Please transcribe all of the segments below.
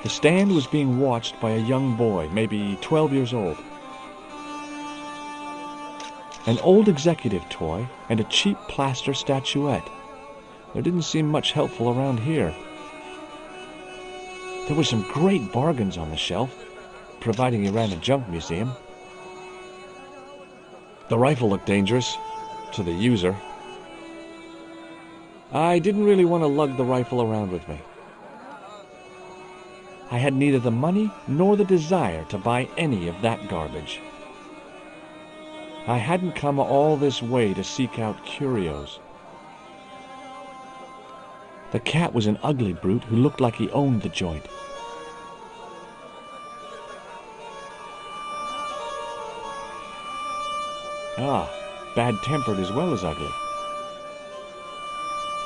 The stand was being watched by a young boy, maybe 12 years old. An old executive toy and a cheap plaster statuette. There didn't seem much helpful around here. There were some great bargains on the shelf, providing you ran a junk museum. The rifle looked dangerous, to the user. I didn't really want to lug the rifle around with me. I had neither the money nor the desire to buy any of that garbage. I hadn't come all this way to seek out curios. The cat was an ugly brute who looked like he owned the joint. Ah, bad-tempered as well as ugly.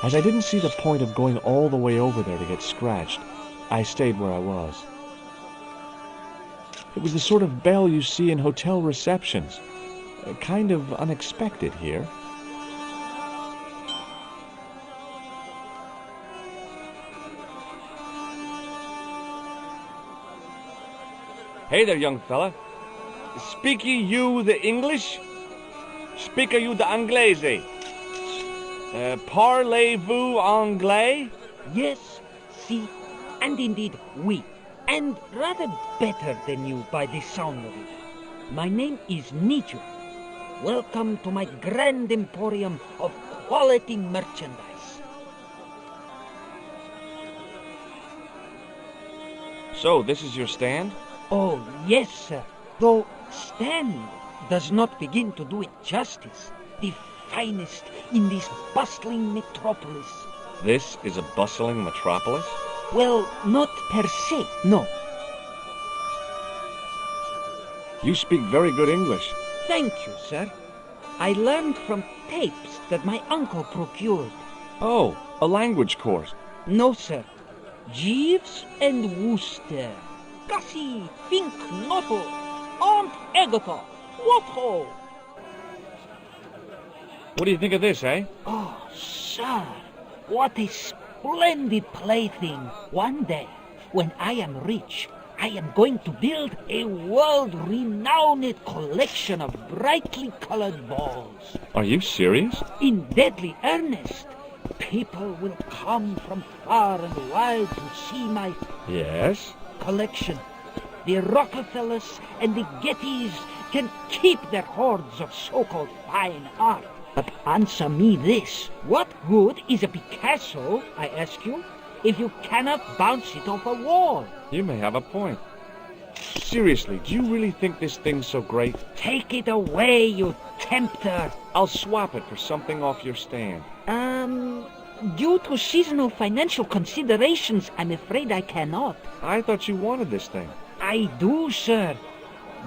As I didn't see the point of going all the way over there to get scratched, I stayed where I was. It was the sort of bell you see in hotel receptions. Kind of unexpected here. Hey there, young fella. Speak you the English? Speak you the Anglaise? Parlez-vous anglais? Yes, si, and indeed oui, and rather better than you by the sound of it. My name is Nijo. Welcome to my grand emporium of quality merchandise. So, this is your stand? Oh, yes, sir. Though stand does not begin to do it justice. The finest in this bustling metropolis. This is a bustling metropolis? Well, not per se, no. You speak very good English. Thank you, sir. I learned from tapes that my uncle procured. Oh, a language course. No, sir. Jeeves and Wooster. Gussie, Fink, Noto, Aunt Agatha, what ho? What do you think of this, eh? Oh, sir, what a splendid plaything. One day, when I am rich, I am going to build a world-renowned collection of brightly colored balls. Are you serious? In deadly earnest. People will come from far and wide to see my Yes? collection. The Rockefellers and the Gettys can keep their hoards of so-called fine art. But answer me this. What good is a Picasso, I ask you, if you cannot bounce it off a wall? You may have a point. Seriously, do you really think this thing's so great? Take it away, you tempter. I'll swap it for something off your stand. Due to seasonal financial considerations, I'm afraid I cannot. I thought you wanted this thing. I do, sir.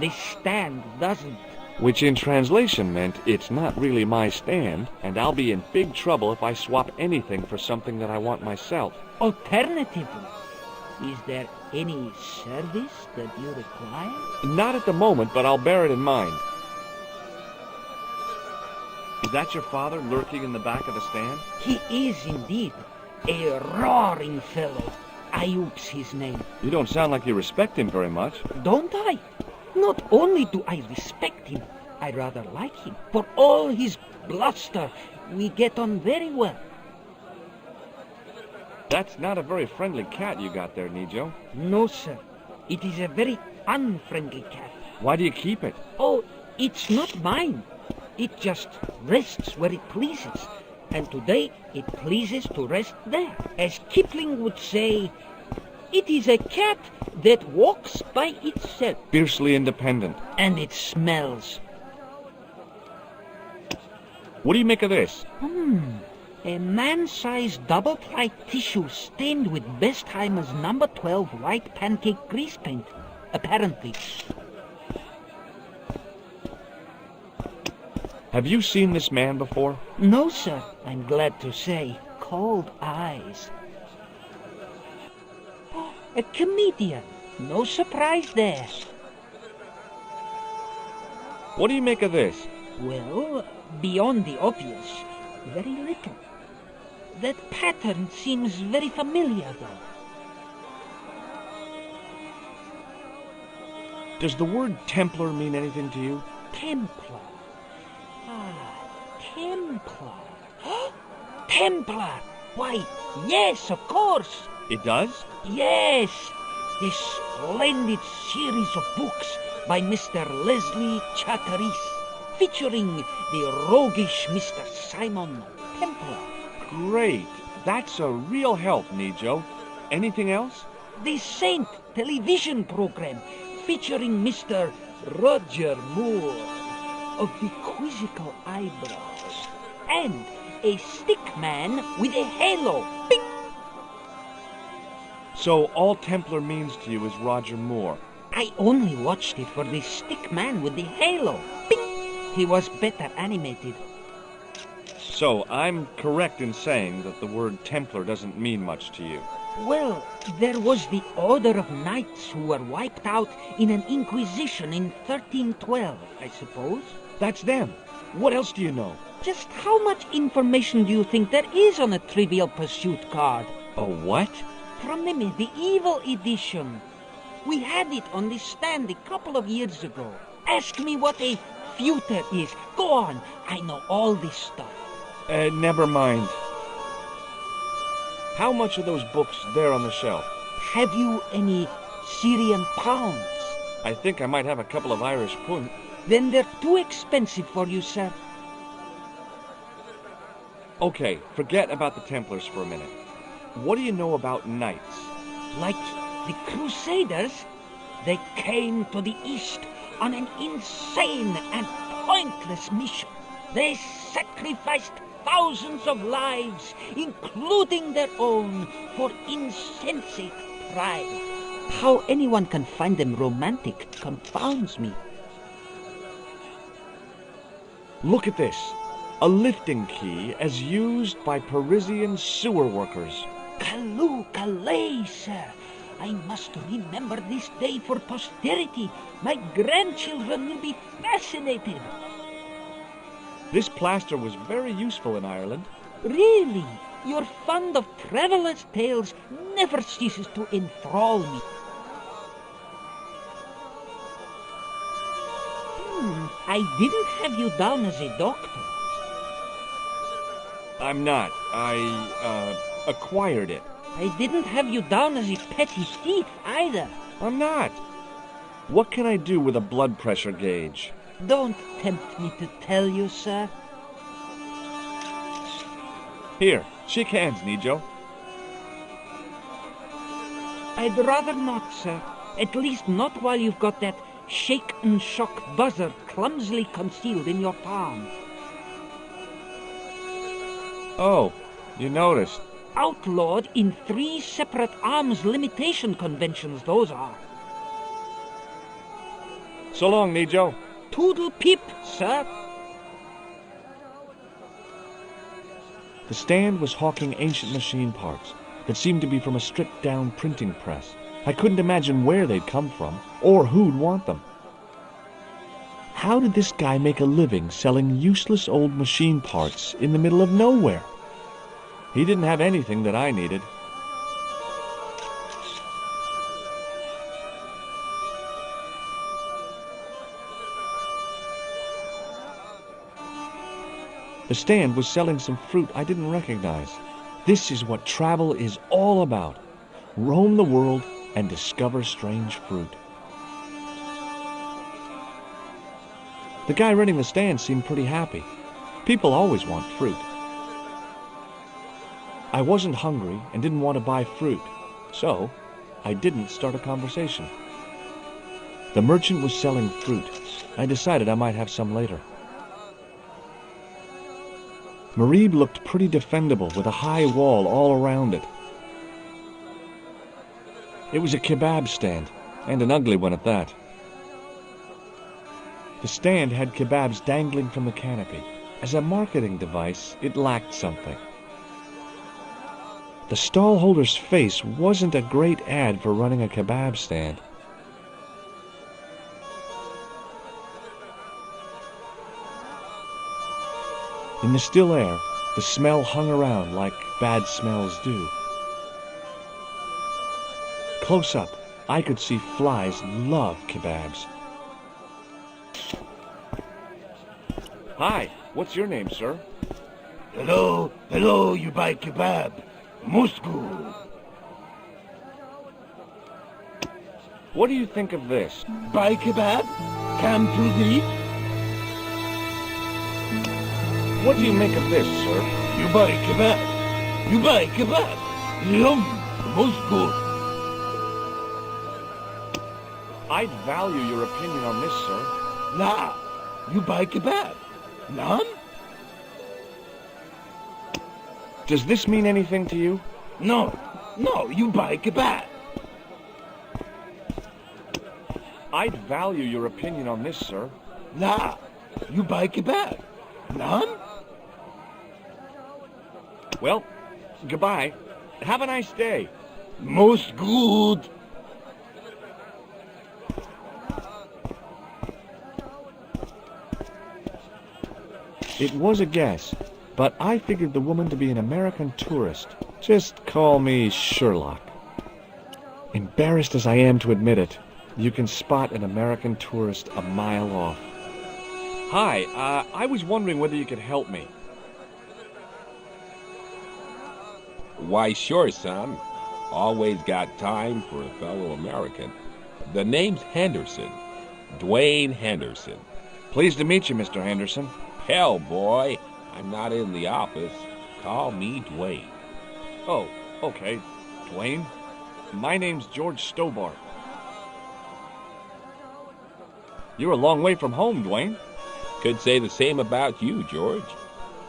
The stand doesn't. Which in translation meant it's not really my stand, and I'll be in big trouble if I swap anything for something that I want myself. Alternatively, is there any service that you require? Not at the moment, but I'll bear it in mind. Is that your father lurking in the back of the stand? He is indeed a roaring fellow. Ayup's his name. You don't sound like you respect him very much. Don't I? Not only do I respect him, I rather like him. For all his bluster, we get on very well. That's not a very friendly cat you got there, Nijo. No, sir. It is a very unfriendly cat. Why do you keep it? Oh, it's not mine. It just rests where it pleases. And today it pleases to rest there. As Kipling would say, it is a cat that walks by itself. Fiercely independent. And it smells. What do you make of this? A man-sized double-ply tissue stained with Bestheimer's number 12 white pancake grease paint, apparently. Have you seen this man before? No, sir, I'm glad to say. Cold eyes. A comedian. No surprise there. What do you make of this? Well, beyond the obvious, very little. That pattern seems very familiar, though. Does the word Templar mean anything to you? Templar. Ah, Templar. Templar! Why, yes, of course. It does? Yes, this splendid series of books by Mr. Leslie Charteris, featuring the roguish Mr. Simon Templar. Great. That's a real help, Nijo. Anything else? The Saint television program, featuring Mr. Roger Moore of the quizzical eyebrows, and a stick man with a halo. Bing! So all Templar means to you is Roger Moore. I only watched it for the stick man with the halo. Bing! He was better animated. So I'm correct in saying that the word Templar doesn't mean much to you. Well, there was the Order of Knights who were wiped out in an Inquisition in 1312, I suppose. That's them. What else do you know? Just how much information do you think there is on a Trivial Pursuit card? A what? From the medieval edition. We had it on the stand a couple of years ago. Ask me what a feuter is. Go on, I know all this stuff. Never mind. How much are those books there on the shelf? Have you any Syrian pounds? I think I might have a couple of Irish pund. Then they're too expensive for you, sir. Okay, forget about the Templars for a minute. What do you know about knights? Like the Crusaders, they came to the East on an insane and pointless mission. They sacrificed thousands of lives, including their own, for insensate pride. How anyone can find them romantic confounds me. Look at this. A lifting key as used by Parisian sewer workers. Callooh, Calais, sir. I must remember this day for posterity. My grandchildren will be fascinated. This plaster was very useful in Ireland. Really? Your fund of travelers' tales never ceases to enthrall me. I didn't have you down as a doctor. I'm not. I acquired it. I didn't have you down as a petty thief either. I'm not. What can I do with a blood pressure gauge? Don't tempt me to tell you, sir. Here, shake hands, Nijo. I'd rather not, sir. At least not while you've got that shake and shock buzzer clumsily concealed in your palm. Oh, you noticed. Outlawed in 3 separate arms limitation conventions, those are. So long, Nijo. Toodle pip, sir. The stand was hawking ancient machine parts that seemed to be from a stripped-down printing press. I couldn't imagine where they'd come from, or who'd want them. How did this guy make a living selling useless old machine parts in the middle of nowhere? He didn't have anything that I needed. The stand was selling some fruit I didn't recognize. This is what travel is all about. Roam the world and discover strange fruit. The guy running the stand seemed pretty happy. People always want fruit. I wasn't hungry and didn't want to buy fruit, so I didn't start a conversation. The merchant was selling fruit. I decided I might have some later. Marib looked pretty defendable with a high wall all around it. It was a kebab stand, and an ugly one at that. The stand had kebabs dangling from the canopy. As a marketing device, it lacked something. The stallholder's face wasn't a great ad for running a kebab stand. In the still air, the smell hung around like bad smells do. Close up, I could see flies love kebabs. Hi, what's your name, sir? Hello, you buy kebab. Moscow. What do you think of this? Buy kebab? Come to the... What do you make of this, sir? You buy kebab. You buy kebab. Yum. Moscow. I'd value your opinion on this, sir. Nah. You buy kebab. None? Does this mean anything to you? No, you buy kebab. I'd value your opinion on this, sir. Nah. You buy kebab. None? Well, goodbye. Have a nice day. Most good. It was a guess, but I figured the woman to be an American tourist. Just call me Sherlock. Embarrassed as I am to admit it, you can spot an American tourist a mile off. Hi, I was wondering whether you could help me. Why, sure, son. Always got time for a fellow American. The name's Henderson. Dwayne Henderson. Pleased to meet you, Mr. Henderson. Hell, boy, I'm not in the office. Call me Dwayne. Oh, okay. Dwayne? My name's George Stobart. You're a long way from home, Dwayne. Could say the same about you, George.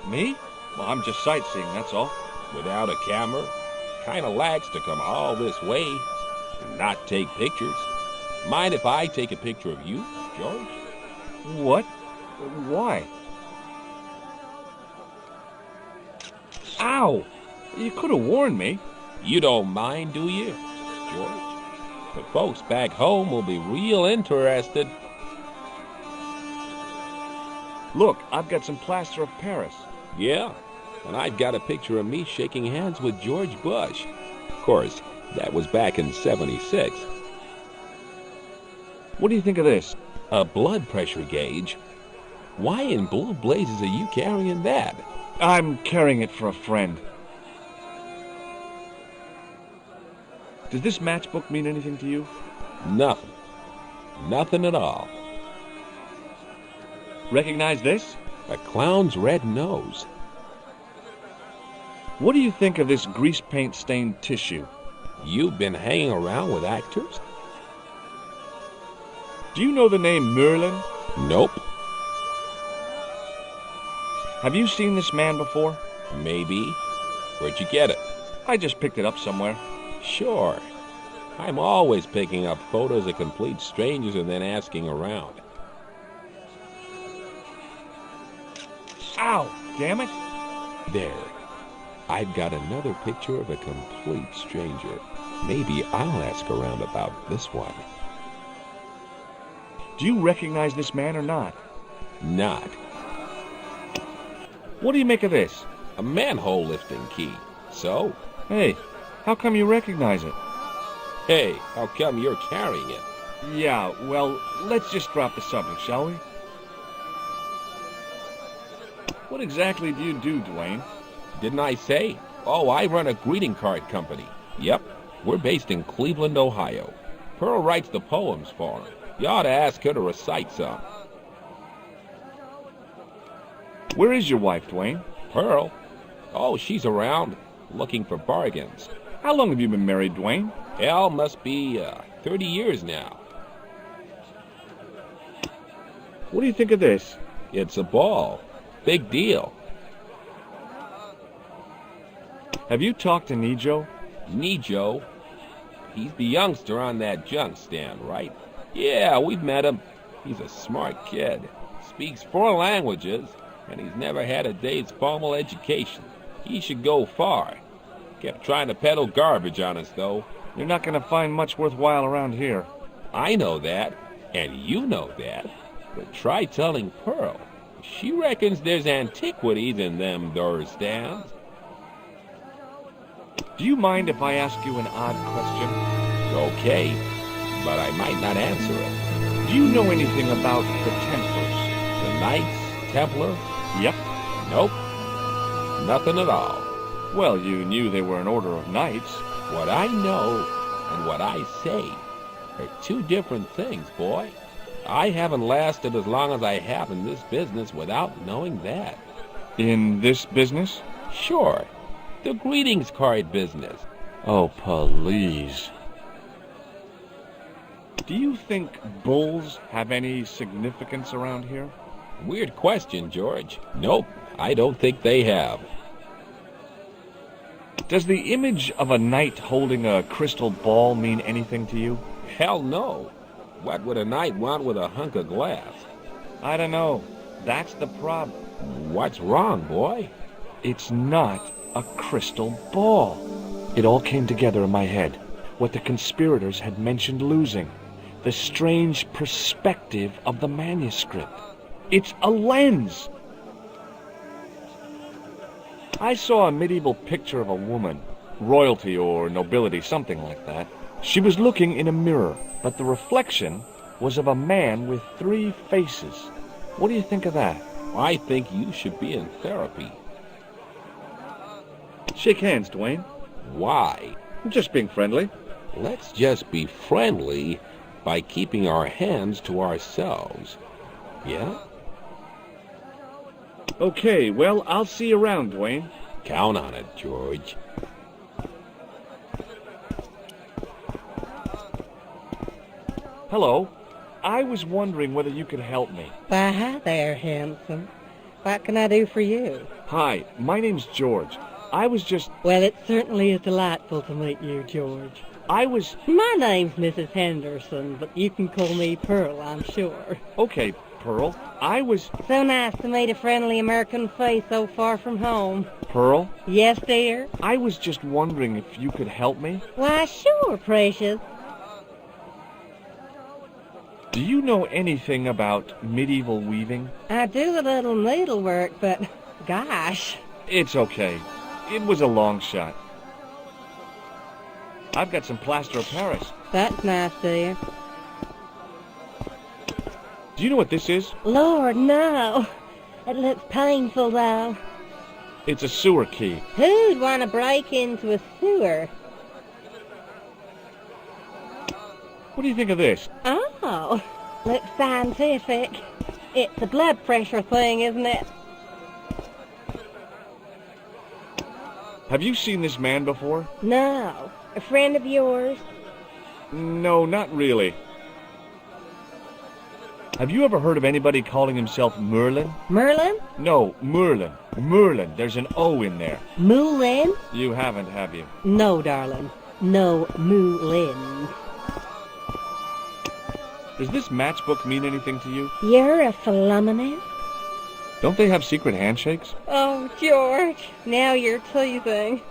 Me? Well, I'm just sightseeing, that's all. Without a camera, kinda lags to come all this way and not take pictures. Mind if I take a picture of you, George? What? Why? Ow! You could have warned me. You don't mind, do you, George? The folks back home will be real interested. Look, I've got some plaster of Paris. Yeah, and I've got a picture of me shaking hands with George Bush. Of course, that was back in '76. What do you think of this? A blood pressure gauge? Why in blue blazes are you carrying that? I'm carrying it for a friend. Does this matchbook mean anything to you? Nothing. Nothing at all. Recognize this? A clown's red nose. What do you think of this grease paint stained tissue? You've been hanging around with actors? Do you know the name Merlin? Nope. Have you seen this man before? Maybe. Where'd you get it? I just picked it up somewhere. Sure. I'm always picking up photos of complete strangers and then asking around. Ow! Damn it! There. I've got another picture of a complete stranger. Maybe I'll ask around about this one. Do you recognize this man or not? Not. What do you make of this? A manhole lifting key. So? Hey, how come you recognize it? Hey, how come you're carrying it? Yeah, well, let's just drop the subject, shall we? What exactly do you do, Dwayne? Didn't I say? Oh, I run a greeting card company. Yep, we're based in Cleveland, Ohio. Pearl writes the poems for him. You ought to ask her to recite some. Where is your wife, Dwayne? Pearl? Oh, she's around, looking for bargains. How long have you been married, Dwayne? Hell, must be 30 years now. What do you think of this? It's a ball. Big deal. Have you talked to Nijo? Nijo? He's the youngster on that junk stand, right? Yeah, we've met him. He's a smart kid. Speaks 4 languages, and he's never had a day's formal education. He should go far. Kept trying to peddle garbage on us, though. You're not going to find much worthwhile around here. I know that, and you know that. But try telling Pearl. She reckons there's antiquities in them door stands. Do you mind if I ask you an odd question? Okay. but I might not answer it. Do you know anything about the Templars? The Knights Templar? Yep. Nope. Nothing at all. Well, you knew they were an order of knights. What I know and what I say are two different things, boy. I haven't lasted as long as I have in this business without knowing that. In this business? Sure. The greetings card business. Oh, please. Do you think bulls have any significance around here? Weird question, George. Nope, I don't think they have. Does the image of a knight holding a crystal ball mean anything to you? Hell no. What would a knight want with a hunk of glass? I don't know. That's the problem. What's wrong, boy? It's not a crystal ball. It all came together in my head. What the conspirators had mentioned losing. The strange perspective of the manuscript. It's a lens. I saw a medieval picture of a woman, royalty or nobility, something like that. She was looking in a mirror, but the reflection was of a man with 3 faces. What do you think of that? I think you should be in therapy. Shake hands, Dwayne. Why? I'm just being friendly. Let's just be friendly by keeping our hands to ourselves. Yeah? Okay, well, I'll see you around, Dwayne. Count on it, George. Hello. I was wondering whether you could help me. Why, hi there, handsome. What can I do for you? Hi, my name's George. I was just... Well, it certainly is delightful to meet you, George. My name's Mrs. Henderson, but you can call me Pearl, I'm sure. Okay, Pearl. So nice to meet a friendly American face so far from home. Pearl? Yes, dear? I was just wondering if you could help me. Why, sure, precious. Do you know anything about medieval weaving? I do a little needlework, but gosh. It's okay. It was a long shot. I've got some plaster of Paris. That's nice, dear. Do you know what this is? Lord, no. It looks painful, though. It's a sewer key. Who'd want to break into a sewer? What do you think of this? Oh, looks scientific. It's a blood pressure thing, isn't it? Have you seen this man before? No. A friend of yours? No, not really. Have you ever heard of anybody calling himself Merlin? Merlin? No, Merlin. Merlin. There's an O in there. Moulin? You haven't, have you? No, darling. No Moulin. Does this matchbook mean anything to you? You're a phenomenon. Don't they have secret handshakes? Oh, George. Now you're teasing.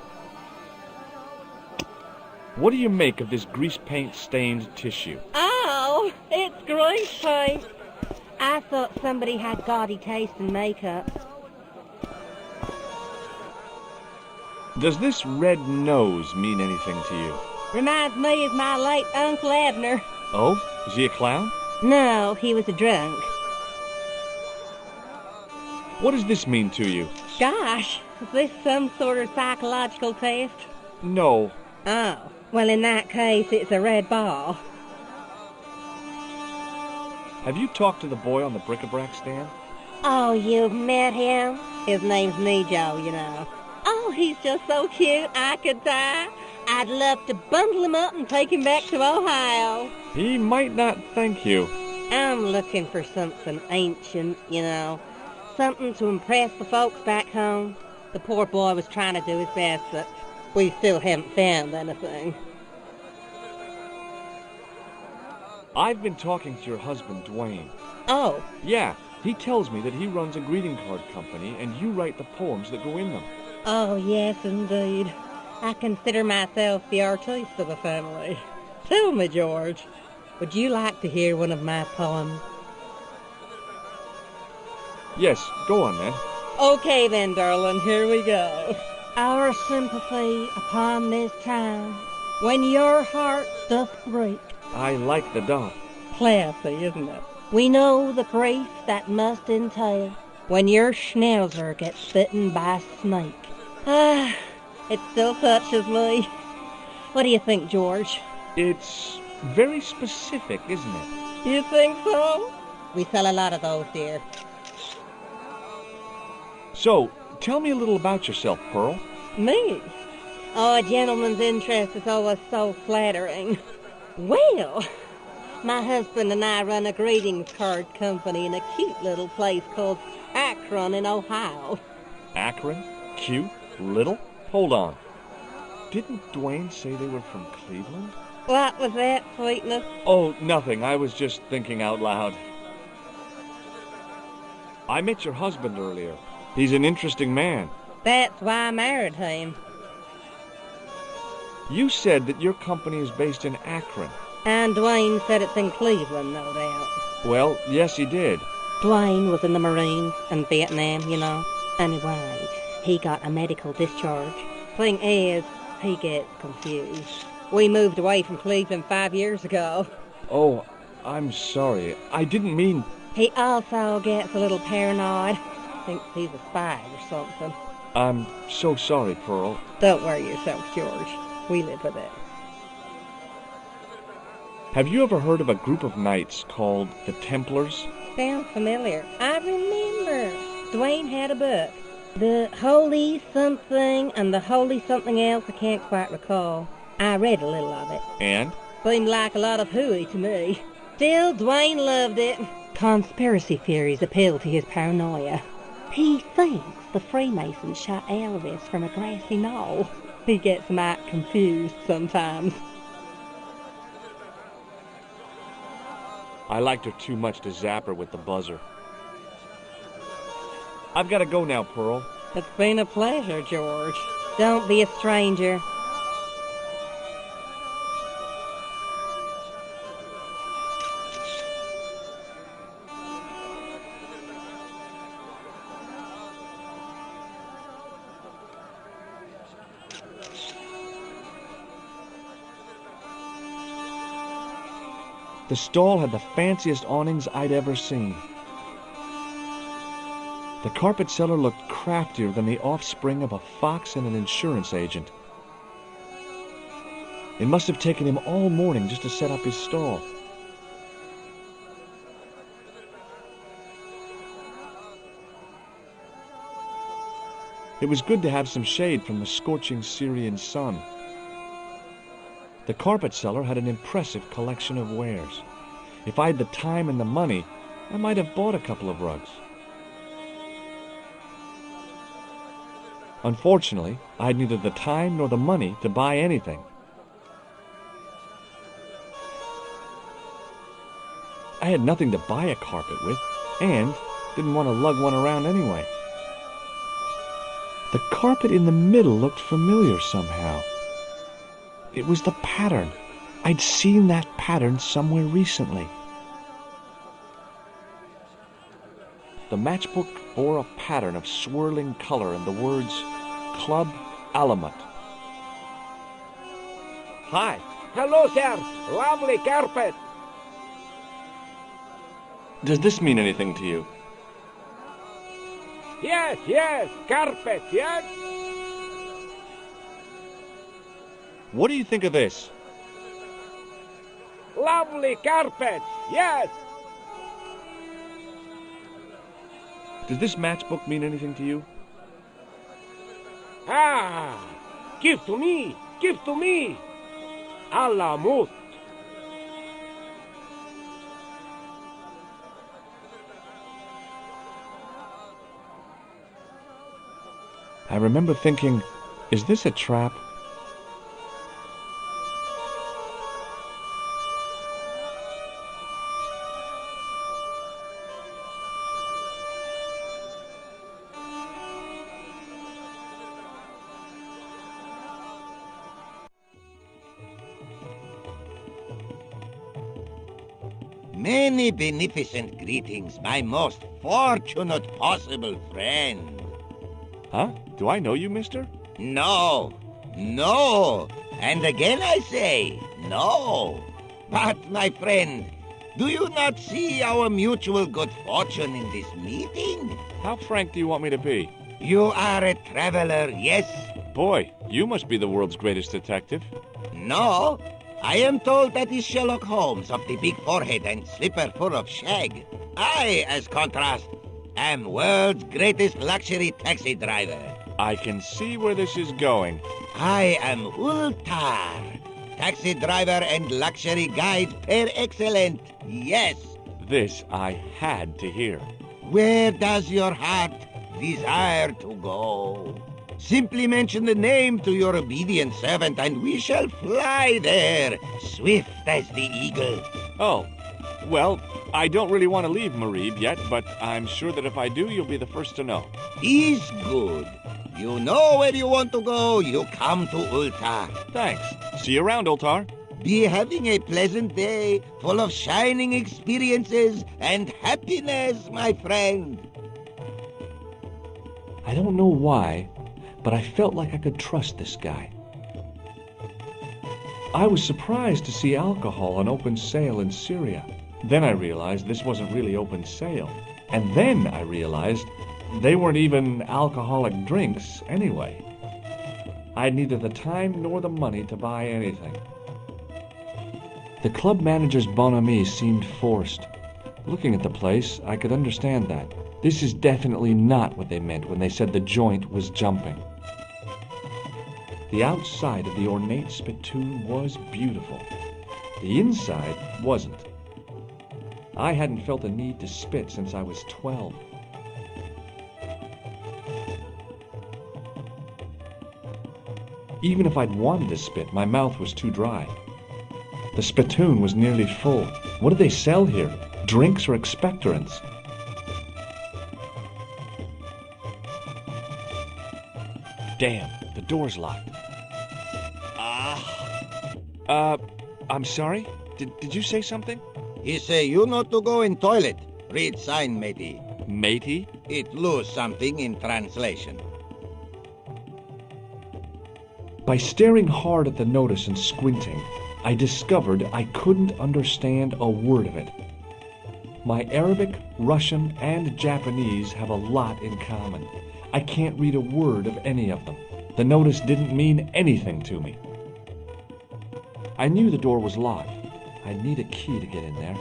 What do you make of this grease paint stained tissue? Oh, it's grease paint. I thought somebody had gaudy taste in makeup. Does this red nose mean anything to you? Reminds me of my late Uncle Abner. Oh? Is he a clown? No, he was a drunk. What does this mean to you? Gosh, is this some sort of psychological test? No. Oh, well in that case it's a red ball. Have you talked to the boy on the bric-a-brac stand? Oh, you've met him? His name's Nejo, you know. Oh, he's just so cute, I could die. I'd love to bundle him up and take him back to Ohio. He might not thank you. I'm looking for something ancient, you know. Something to impress the folks back home. The poor boy was trying to do his best, but we still haven't found anything. I've been talking to your husband, Dwayne. Oh. Yeah, he tells me that he runs a greeting card company and you write the poems that go in them. Oh, yes, indeed. I consider myself the artiste of the family. Tell me, George, would you like to hear one of my poems? Yes, go on then. Okay then, darling, here we go. Our sympathy upon this time, when your heart doth break, I like the doll. Classy, isn't it? We know the grief that must entail when your schnauzer gets bitten by a snake. Ah, it still touches me. What do you think, George? It's very specific, isn't it? You think so? We sell a lot of those, dear. So, tell me a little about yourself, Pearl. Me? Oh, a gentleman's interest is always so flattering. Well, my husband and I run a greetings card company in a cute little place called Akron in Ohio. Akron? Cute? Little? Hold on. Didn't Dwayne say they were from Cleveland? What was that, sweetness? Oh, nothing. I was just thinking out loud. I met your husband earlier. He's an interesting man. That's why I married him. You said that your company is based in Akron. And Dwayne said it's in Cleveland, no doubt. Well, yes, he did. Dwayne was in the Marines in Vietnam, you know. Anyway, he got a medical discharge. Thing is, he gets confused. We moved away from Cleveland 5 years ago. Oh, I'm sorry. I didn't mean... He also gets a little paranoid. Thinks he's a spy or something. I'm so sorry, Pearl. Don't worry yourself, George. We live with it. Have you ever heard of a group of knights called the Templars? Sounds familiar. I remember. Dwayne had a book. The Holy Something and the Holy Something Else, I can't quite recall. I read a little of it. And? Seemed like a lot of hooey to me. Still, Dwayne loved it. Conspiracy theories appeal to his paranoia. He thinks the Freemasons shot Elvis from a grassy knoll. He gets mighty confused sometimes. I liked her too much to zap her with the buzzer. I've got to go now, Pearl. It's been a pleasure, George. Don't be a stranger. The stall had the fanciest awnings I'd ever seen. The carpet seller looked craftier than the offspring of a fox and an insurance agent. It must have taken him all morning just to set up his stall. It was good to have some shade from the scorching Syrian sun. The carpet seller had an impressive collection of wares. If I had the time and the money, I might have bought a couple of rugs. Unfortunately, I had neither the time nor the money to buy anything. I had nothing to buy a carpet with, and didn't want to lug one around anyway. The carpet in the middle looked familiar somehow. It was the pattern. I'd seen that pattern somewhere recently. The matchbook bore a pattern of swirling color and the words, Club Alamut. Hi. Hello, sir. Lovely carpet. Does this mean anything to you? Yes, carpet, yes. What do you think of this? Lovely carpet, yes. Does this matchbook mean anything to you? Ah, give to me, Alamut. I remember thinking, is this a trap? Many beneficent greetings, my most fortunate possible friend. Huh? Do I know you, mister? No, and again I say, no. But, my friend, do you not see our mutual good fortune in this meeting? How frank do you want me to be? You are a traveler, yes? Boy, you must be the world's greatest detective. No, I am told that is Sherlock Holmes of the big forehead and slipper full of shag. I, as contrast, am world's greatest luxury taxi driver. I can see where this is going. I am Ultar, taxi driver and luxury guide per excellent. Yes. This I had to hear. Where does your heart desire to go? Simply mention the name to your obedient servant, and we shall fly there, swift as the eagle. Oh, well, I don't really want to leave Marib yet, but I'm sure that if I do, you'll be the first to know. Is good. You know where you want to go, you come to Ultar. Thanks. See you around, Ultar. Be having a pleasant day, full of shining experiences and happiness, my friend. I don't know why, but I felt like I could trust this guy. I was surprised to see alcohol on open sale in Syria. Then I realized this wasn't really open sale. And then I realized they weren't even alcoholic drinks anyway. I had neither the time nor the money to buy anything. The club manager's bonhomie seemed forced. Looking at the place, I could understand that. This is definitely not what they meant when they said the joint was jumping. The outside of the ornate spittoon was beautiful. The inside wasn't. I hadn't felt a need to spit since I was 12. Even if I'd wanted to spit, my mouth was too dry. The spittoon was nearly full. What do they sell here? Drinks or expectorants? Damn, the door's locked. I'm sorry? Did you say something? He say you not to go in toilet. Read sign, matey. Matey? It lose something in translation. By staring hard at the notice and squinting, I discovered I couldn't understand a word of it. My Arabic, Russian, and Japanese have a lot in common. I can't read a word of any of them. The notice didn't mean anything to me. I knew the door was locked. I'd need a key to get in there.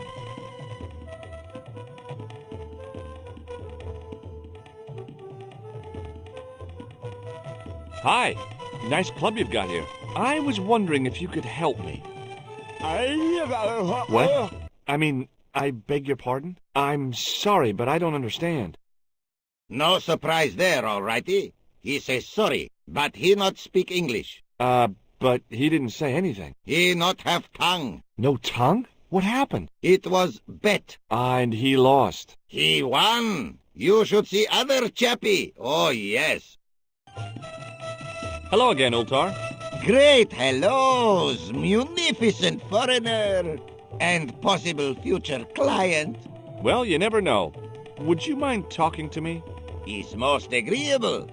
Hi. Nice club you've got here. I was wondering if you could help me. What? I beg your pardon? I'm sorry, but I don't understand. No surprise there, all righty. He says sorry, but he not speak English. But he didn't say anything. He not have tongue. No tongue? What happened? It was bet. And he lost. He won. You should see other chappie. Oh, yes. Hello again, Ultar. Great hellos, munificent foreigner, and possible future client. Well, you never know. Would you mind talking to me? Is most agreeable.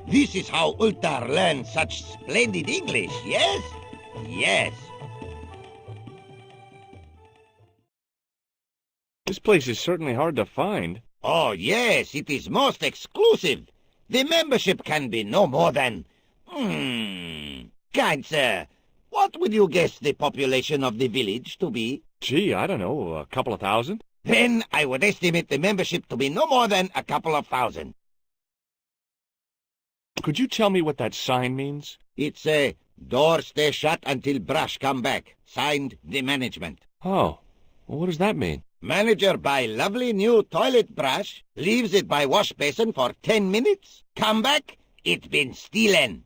This is how Ultar learned such splendid English, yes? Yes. This place is certainly hard to find. Oh, yes, it is most exclusive. The membership can be no more than... Kind sir, what would you guess the population of the village to be? Gee, I don't know, a couple of thousand? Then I would estimate the membership to be no more than a couple of thousand. Could you tell me what that sign means? It's a door stay shut until brush come back. Signed, the management. Oh, well, what does that mean? Manager buy lovely new toilet brush, leaves it by wash basin for 10 minutes. Come back, it been stolen.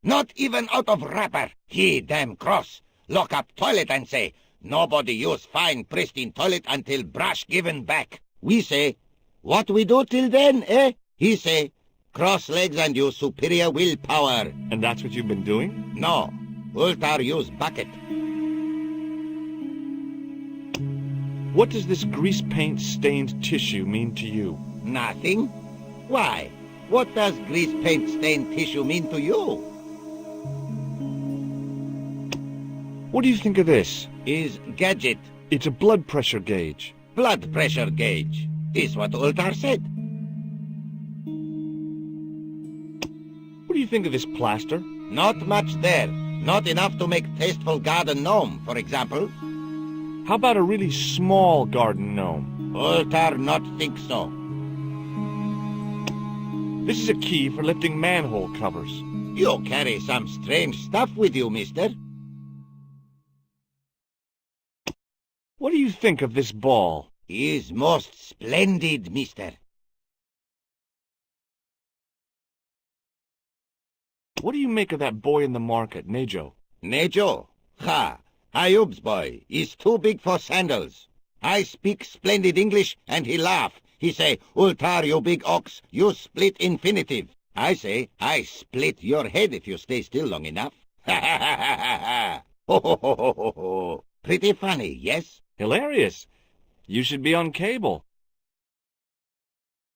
Not even out of wrapper. He damn cross. Lock up toilet and say, nobody use fine pristine toilet until brush given back. We say, what we do till then, eh? He say, cross legs and use superior willpower. And that's what you've been doing? No, Ultar use bucket. What does this grease paint stained tissue mean to you? Nothing. Why? What does grease paint stained tissue mean to you? What do you think of this? Is gadget. It's a blood pressure gauge. Blood pressure gauge. Is what Ultar said. What do you think of this plaster? Not much there. Not enough to make tasteful garden gnome, for example. How about a really small garden gnome? Ultar not think so. This is a key for lifting manhole covers. You carry some strange stuff with you, mister. What do you think of this ball? Is most splendid, mister. What do you make of that boy in the market, Nejo? Nejo? Ha! Ayub's boy is too big for sandals. I speak splendid English, and he laugh. He say, Ultar, you big ox, you split infinitive. I say, I split your head if you stay still long enough. Ha ha ha ha ha ha! Ho ho ho ho ho ho! Pretty funny, yes? Hilarious. You should be on cable.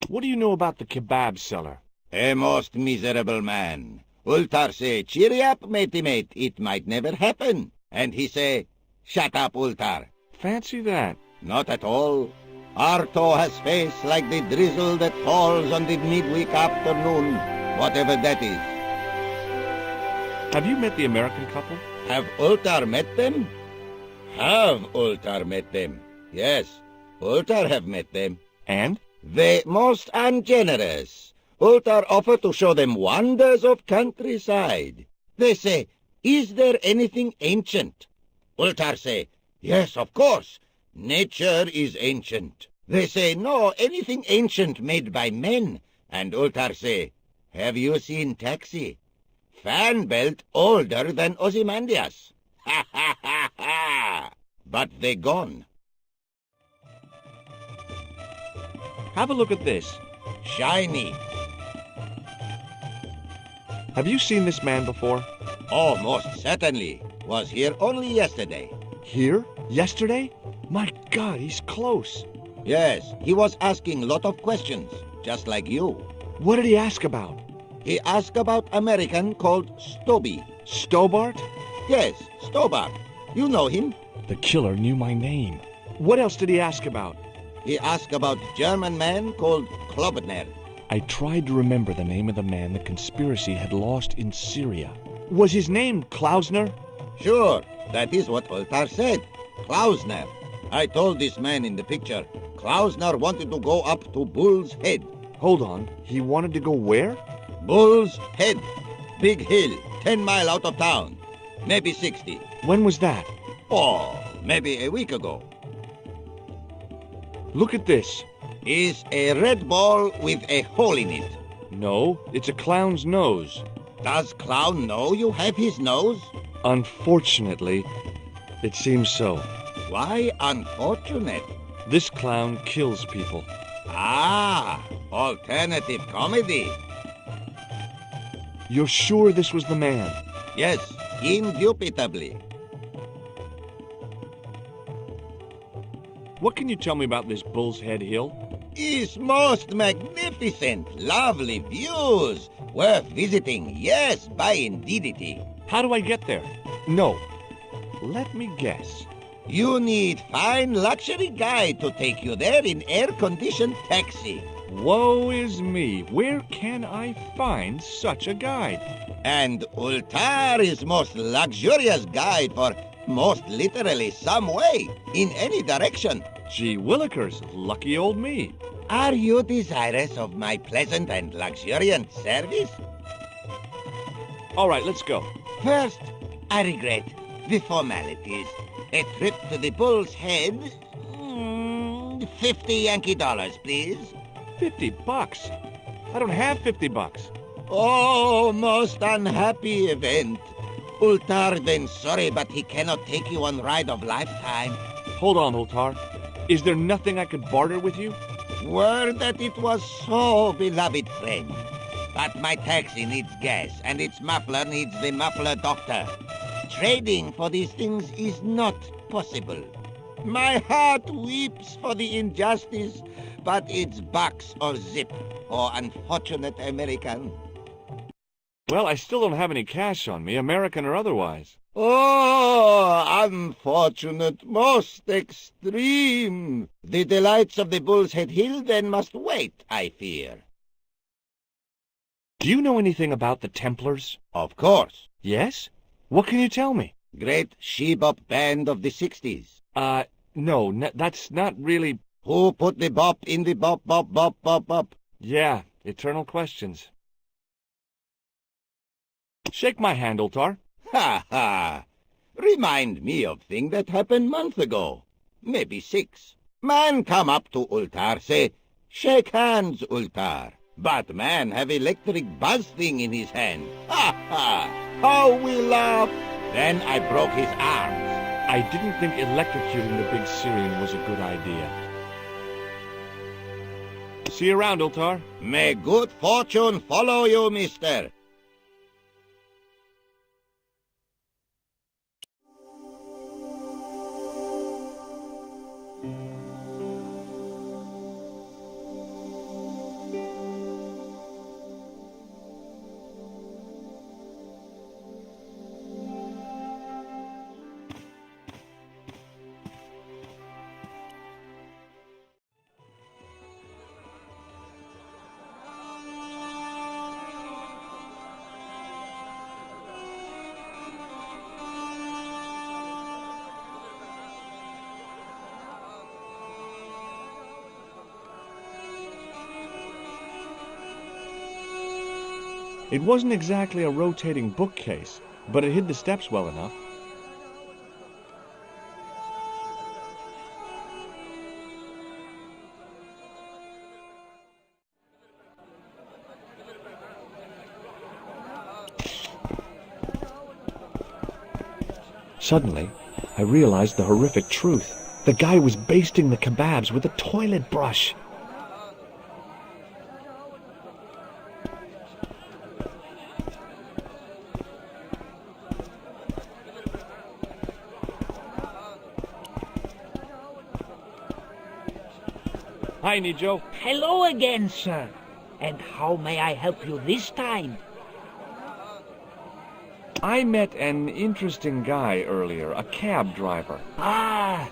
What do you know about the kebab seller? A most miserable man. Ultar say, cheery up, matey mate, it might never happen. And he say, shut up, Ultar. Fancy that. Not at all. Arto has face like the drizzle that falls on the midweek afternoon, whatever that is. Have you met the American couple? Have Ultar met them? Have Ultar met them? Yes, Ultar have met them. And? They most ungenerous. Ultar offer to show them wonders of countryside. They say, is there anything ancient? Ultar say, yes, of course. Nature is ancient. They say, no, anything ancient made by men. And Ultar say, have you seen Taxi? Fan belt older than Ozymandias. Ha ha ha ha! But they gone. Have a look at this. Shiny. Have you seen this man before? Oh, most certainly. Was here only yesterday. Here? Yesterday? My God, he's close. Yes, he was asking lot of questions, just like you. What did he ask about? He asked about American called Stoby. Stobart? Yes, Stobart. You know him. The killer knew my name. What else did he ask about? He asked about German man called Klobner. I tried to remember the name of the man the conspiracy had lost in Syria. Was his name Klausner? Sure, that is what Ultar said. Klausner. I told this man in the picture, Klausner wanted to go up to Bull's Head. Hold on, he wanted to go where? Bull's Head. Big hill, 10 mile out of town. Maybe 60. When was that? Oh, maybe a week ago. Look at this. Is a red ball with a hole in it. No, it's a clown's nose. Does Clown know you have his nose? Unfortunately, it seems so. Why unfortunate? This clown kills people. Ah, alternative comedy. You're sure this was the man? Yes, indubitably. What can you tell me about this Bull's Head Hill? Is most magnificent, lovely views. Worth visiting, yes, by indeedity. How do I get there? No. Let me guess. You need fine luxury guide to take you there in air-conditioned taxi. Woe is me. Where can I find such a guide? And Ultar is most luxurious guide for most literally some way, in any direction. Gee willikers, lucky old me. Are you desirous of my pleasant and luxuriant service? All right, let's go. First, I regret the formalities. A trip to the Bull's Head. 50 Yankee dollars, please. $50? I don't have $50. Oh, most unhappy event. Ultar then sorry, but he cannot take you on ride of lifetime. Hold on, Ultar. Is there nothing I could barter with you? Word that it was so, beloved friend. But my taxi needs gas, and its muffler needs the muffler doctor. Trading for these things is not possible. My heart weeps for the injustice, but it's box or zip, or unfortunate American. Well, I still don't have any cash on me, American or otherwise. Oh, unfortunate, most extreme. The delights of the Bull's Head Hill then must wait, I fear. Do you know anything about the Templars? Of course. Yes? What can you tell me? Great she-bop band of the 60s. No, that's not really... Who put the bop in the bop, bop, bop, bop, bop? Yeah, eternal questions. Shake my hand, Ultar. Ha ha! Remind me of thing that happened month ago. Maybe 6. Man come up to Ultar, say, "Shake hands, Ultar." But man have electric buzz thing in his hand. Ha ha! How we laugh! Then I broke his arms. I didn't think electrocuting the big Syrian was a good idea. See you around, Ultar. May good fortune follow you, mister. It wasn't exactly a rotating bookcase, but it hid the steps well enough. Suddenly, I realized the horrific truth. The guy was basting the kebabs with a toilet brush. Hi, Nijo. Hello again, sir. And how may I help you this time? I met an interesting guy earlier, a cab driver. Ah,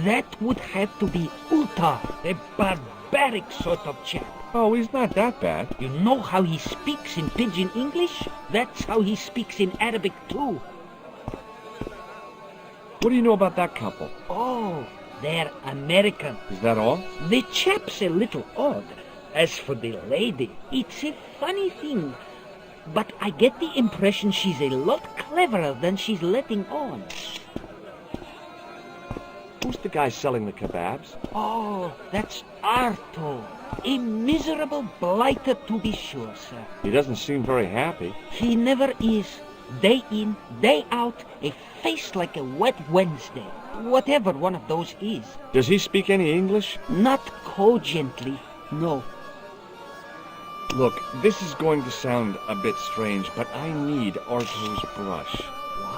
that would have to be Uta, a barbaric sort of chap. Oh, he's not that bad. You know how he speaks in Pidgin English? That's how he speaks in Arabic too. What do you know about that couple? Oh, they're American. Is that all? The chap's a little odd. As for the lady, it's a funny thing. But I get the impression she's a lot cleverer than she's letting on. Who's the guy selling the kebabs? Oh, that's Arto. A miserable blighter to be sure, sir. He doesn't seem very happy. He never is. Day in, day out, a face like a wet Wednesday. Whatever one of those is. Does he speak any English? Not cogently, no. Look, this is going to sound a bit strange, but I need Arto's brush.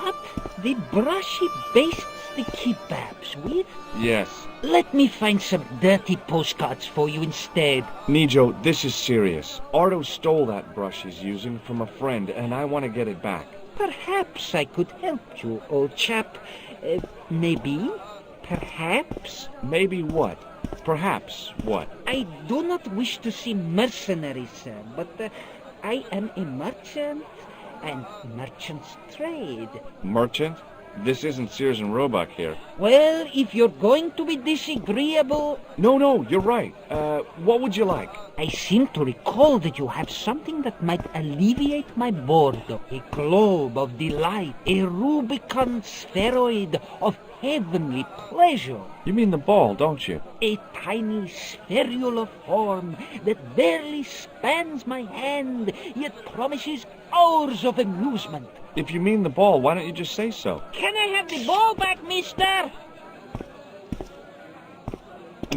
What? The brush he bastes the kebabs with? Yes. Let me find some dirty postcards for you instead. Nijo, this is serious. Arto stole that brush he's using from a friend, and I want to get it back. Perhaps I could help you, old chap. Maybe? Perhaps? Maybe what? Perhaps what? I do not wish to seem mercenary, sir, but I am a merchant, and merchants trade. Merchant? This isn't Sears and Roebuck here. Well, if you're going to be disagreeable... No, you're right. What would you like? I seem to recall that you have something that might alleviate my boredom. A globe of delight, a Rubicon spheroid of heavenly pleasure. You mean the ball, don't you? A tiny spherular form that barely spans my hand, yet promises hours of amusement. If you mean the ball, why don't you just say so? Can I have the ball back, mister?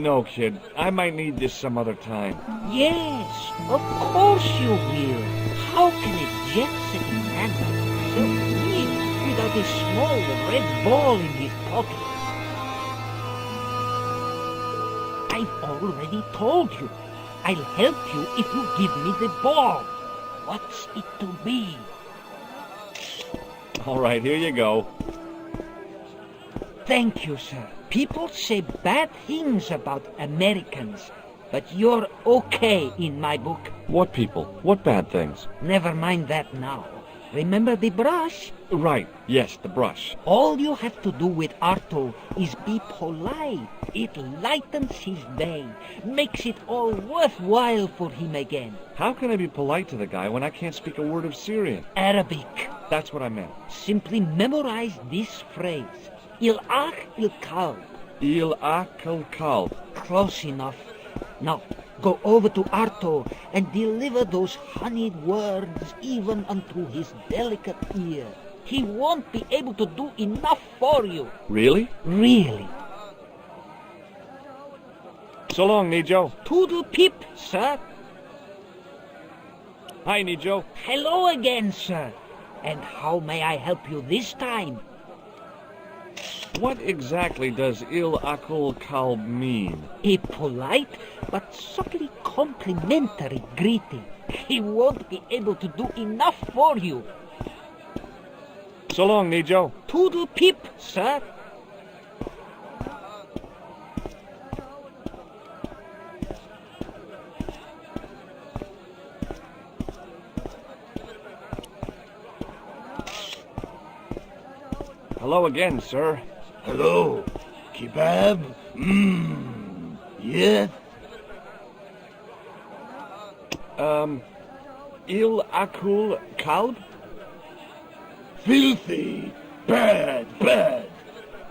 No, kid. I might need this some other time. Yes, of course you will. How can a jet-setting man like himself live without a small red ball in his pocket? I've already told you. I'll help you if you give me the ball. What's it to be? All right, here you go. Thank you, sir. People say bad things about Americans, but you're okay in my book. What people? What bad things? Never mind that now. Remember the brush? Right, yes, the brush. All you have to do with Arto is be polite. It lightens his day, makes it all worthwhile for him again. How can I be polite to the guy when I can't speak a word of Syrian? Arabic. That's what I meant. Simply memorize this phrase. Il ach il kalb. Il akal kal. Close enough. Now, go over to Arto and deliver those honeyed words even unto his delicate ear. He won't be able to do enough for you. Really? Really. So long, Nijo. Toodle pip, sir. Hi, Nijo. Hello again, sir. And how may I help you this time? What exactly does il akal kalb mean? A polite but subtly complimentary greeting. He won't be able to do enough for you. So long, Nijo. Toodle pip, sir. Hello again, sir. Hello. Kebab? Yes? Il akul kalb? Filthy. Bad.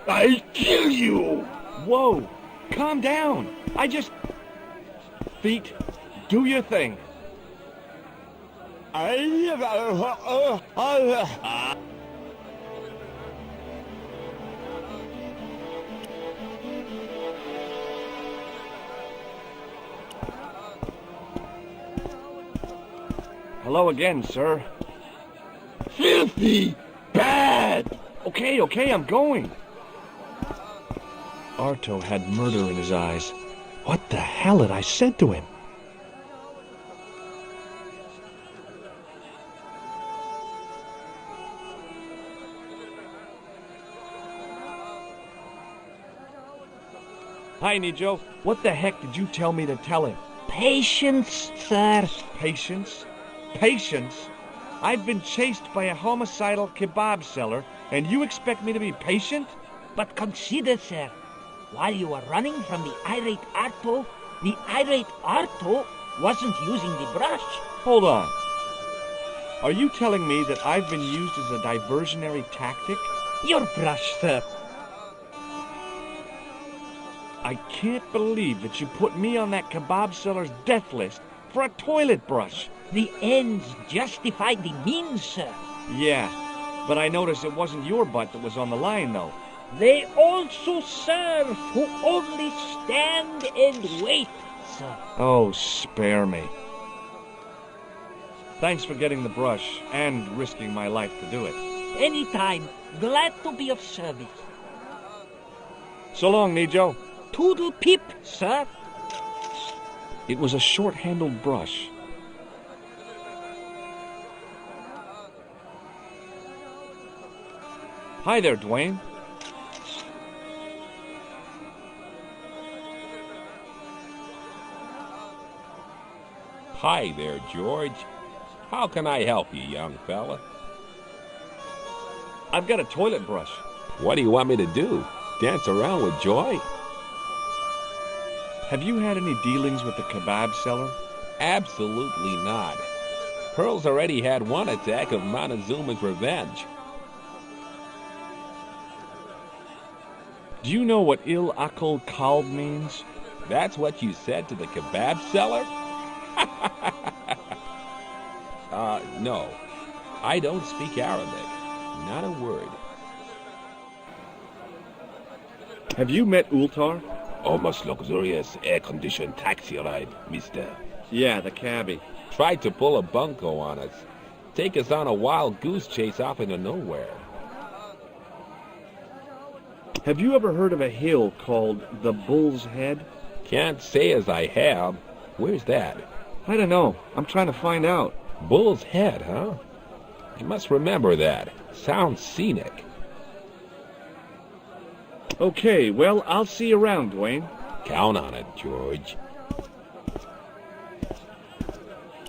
I'll kill you. Whoa! Calm down! I just... Feet, do your thing. Hello again, sir. Filthy. Bad. Okay, I'm going. Arto had murder in his eyes. What the hell had I said to him? Hi, Nijo. What the heck did you tell me to tell him? Patience, sir. Patience? Patience? I've been chased by a homicidal kebab seller, and you expect me to be patient? But consider, sir, while you were running from the irate Arto wasn't using the brush. Hold on. Are you telling me that I've been used as a diversionary tactic? Your brush, sir. I can't believe that you put me on that kebab seller's death list for a toilet brush. The ends justify the means, sir. Yeah, but I noticed it wasn't your butt that was on the line, though. They also serve who only stand and wait, sir. Oh, spare me. Thanks for getting the brush and risking my life to do it. Anytime. Glad to be of service. So long, Nijo. Toodle pip, sir. It was a short-handled brush. Hi there, Dwayne. Hi there, George. How can I help you, young fella? I've got a toilet brush. What do you want me to do? Dance around with joy? Have you had any dealings with the kebab seller? Absolutely not. Pearl's already had one attack of Montezuma's revenge. Do you know what il akal kalb means? That's what you said to the kebab seller? No. I don't speak Arabic. Not a word. Have you met Ultar? Almost luxurious air-conditioned taxi ride, mister. Yeah, the cabbie. Tried to pull a bunco on us. Take us on a wild goose chase off into nowhere. Have you ever heard of a hill called the Bull's Head? Can't say as I have. Where's that? I don't know. I'm trying to find out. Bull's Head, huh? I must remember that. Sounds scenic. Okay, well, I'll see you around, Dwayne. Count on it, George.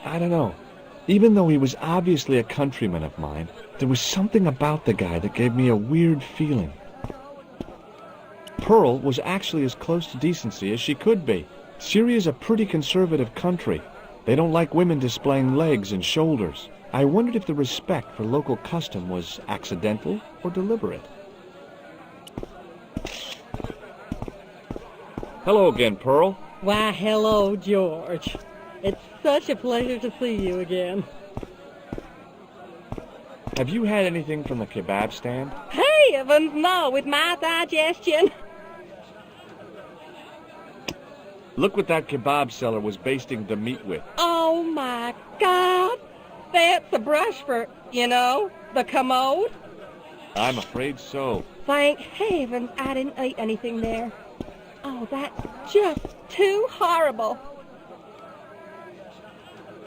I don't know. Even though he was obviously a countryman of mine, there was something about the guy that gave me a weird feeling. Pearl was actually as close to decency as she could be. Syria's a pretty conservative country. They don't like women displaying legs and shoulders. I wondered if the respect for local custom was accidental or deliberate. Hello again, Pearl. Why, hello, George. It's such a pleasure to see you again. Have you had anything from the kebab stand? Heavens, no, with my digestion. Look what that kebab seller was basting the meat with. Oh, my God. That's a brush for, the commode. I'm afraid so. Thank heavens I didn't eat anything there. Oh, that's just too horrible.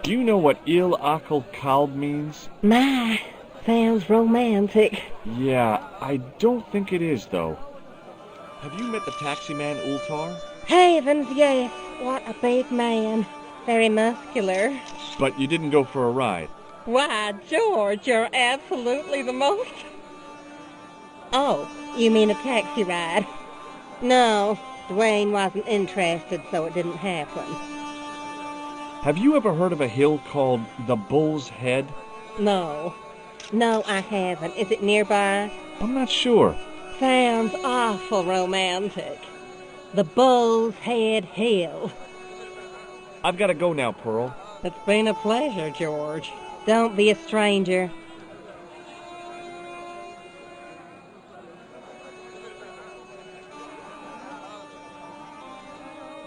Do you know what Il Akal Kalb means? My, sounds romantic. Yeah, I don't think it is, though. Have you met the taxi man, Ultar? Heavens, yes. What a big man. Very muscular. But you didn't go for a ride. Why, George, you're absolutely the most... Oh, you mean a taxi ride? No, Dwayne wasn't interested, so it didn't happen. Have you ever heard of a hill called the Bull's Head? No. No, I haven't. Is it nearby? I'm not sure. Sounds awful romantic. The Bull's Head Hill. I've got to go now, Pearl. It's been a pleasure, George. Don't be a stranger.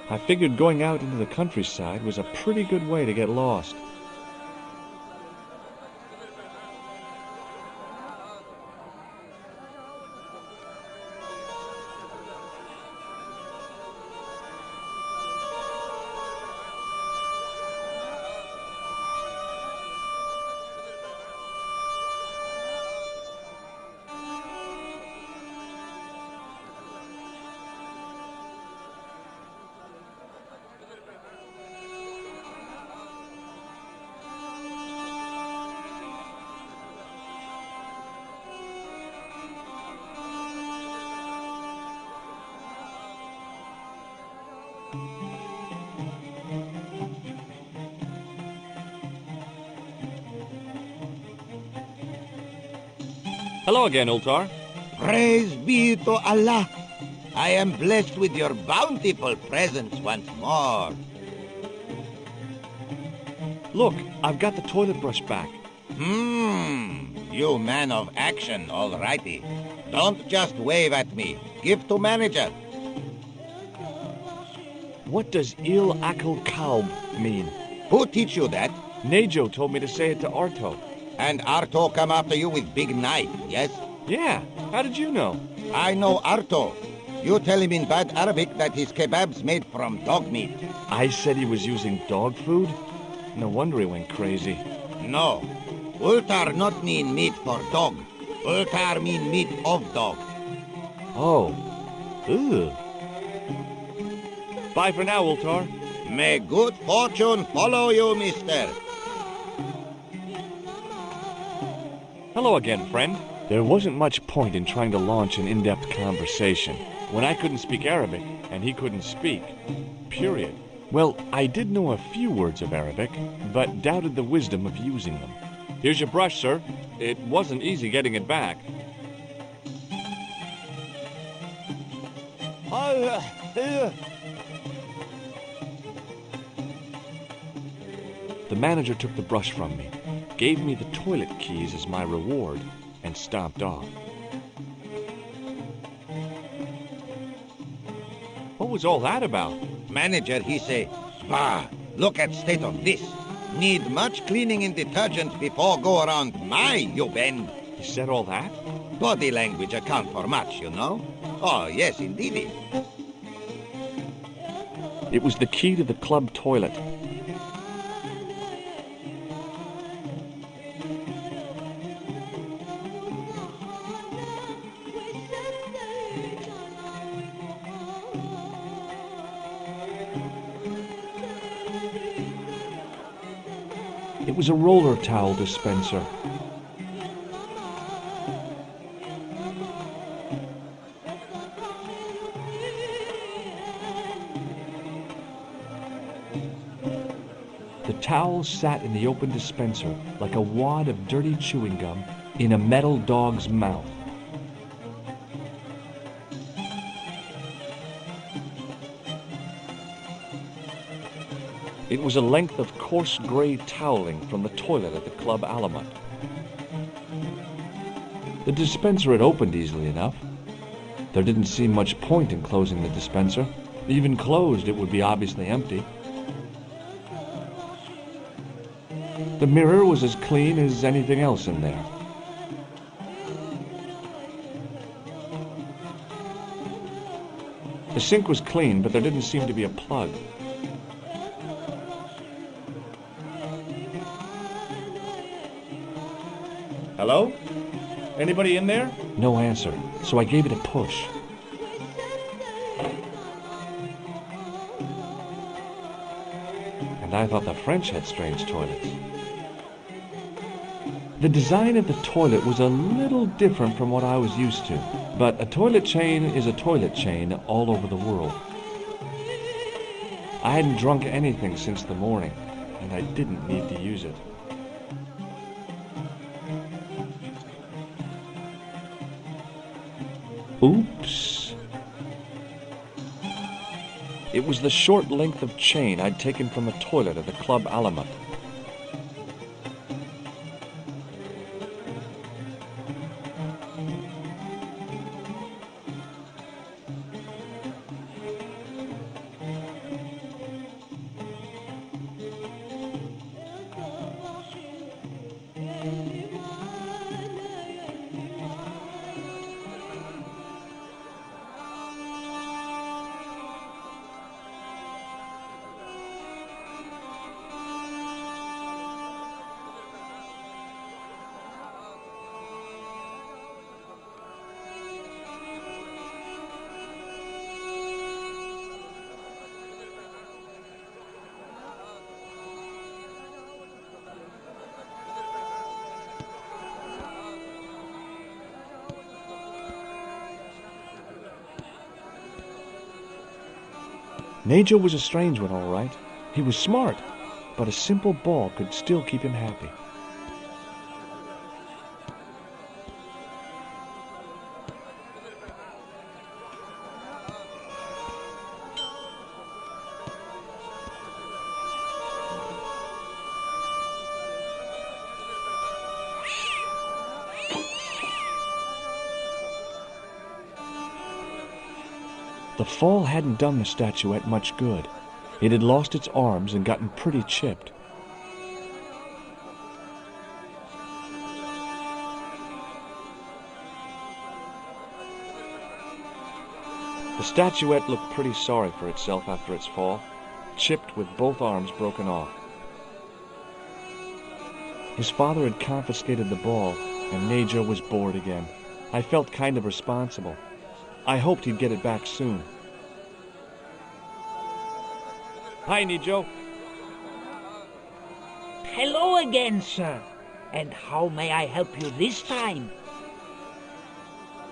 I figured going out into the countryside was a pretty good way to get lost. Hello again, Ultar. Praise be to Allah. I am blessed with your bountiful presence once more. Look, I've got the toilet brush back. You man of action, all righty. Don't just wave at me. Give to manager. What does Il Akal Kalb mean? Who teach you that? Nejo told me to say it to Arto. And Arto come after you with big knife, yes? Yeah, how did you know? I know Arto. You tell him in bad Arabic that his kebab's made from dog meat. I said he was using dog food? No wonder he went crazy. No. Ultar not mean meat for dog. Ultar mean meat of dog. Oh. Ugh. Bye for now, Ultar. May good fortune follow you, mister. Hello again, friend. There wasn't much point in trying to launch an in-depth conversation when I couldn't speak Arabic and he couldn't speak. Period. Well, I did know a few words of Arabic, but doubted the wisdom of using them. Here's your brush, sir. It wasn't easy getting it back. The manager took the brush from me, gave me the toilet keys as my reward, and stomped off. What was all that about? Manager, he say, bah, look at state of this. Need much cleaning and detergent before go around my, you bend. He said all that? Body language account for much, you know? Oh, yes, indeed. It was the key to the club toilet. It was a roller towel dispenser. The towel sat in the open dispenser like a wad of dirty chewing gum in a metal dog's mouth. It was a length of coarse gray toweling from the toilet at the Club Alamut. The dispenser had opened easily enough. There didn't seem much point in closing the dispenser. Even closed, it would be obviously empty. The mirror was as clean as anything else in there. The sink was clean, but there didn't seem to be a plug. Hello? Anybody in there? No answer, so I gave it a push. And I thought the French had strange toilets. The design of the toilet was a little different from what I was used to, but a toilet chain is a toilet chain all over the world. I hadn't drunk anything since the morning, and I didn't need to use it. Oops. It was the short length of chain I'd taken from the toilet at the Club Alamut. Najo was a strange one, all right. He was smart, but a simple ball could still keep him happy. The fall hadn't done the statuette much good. It had lost its arms and gotten pretty chipped. The statuette looked pretty sorry for itself after its fall, chipped with both arms broken off. His father had confiscated the ball, and Najo was bored again. I felt kind of responsible. I hoped he'd get it back soon. Hi, Najo. Hello again, sir. And how may I help you this time?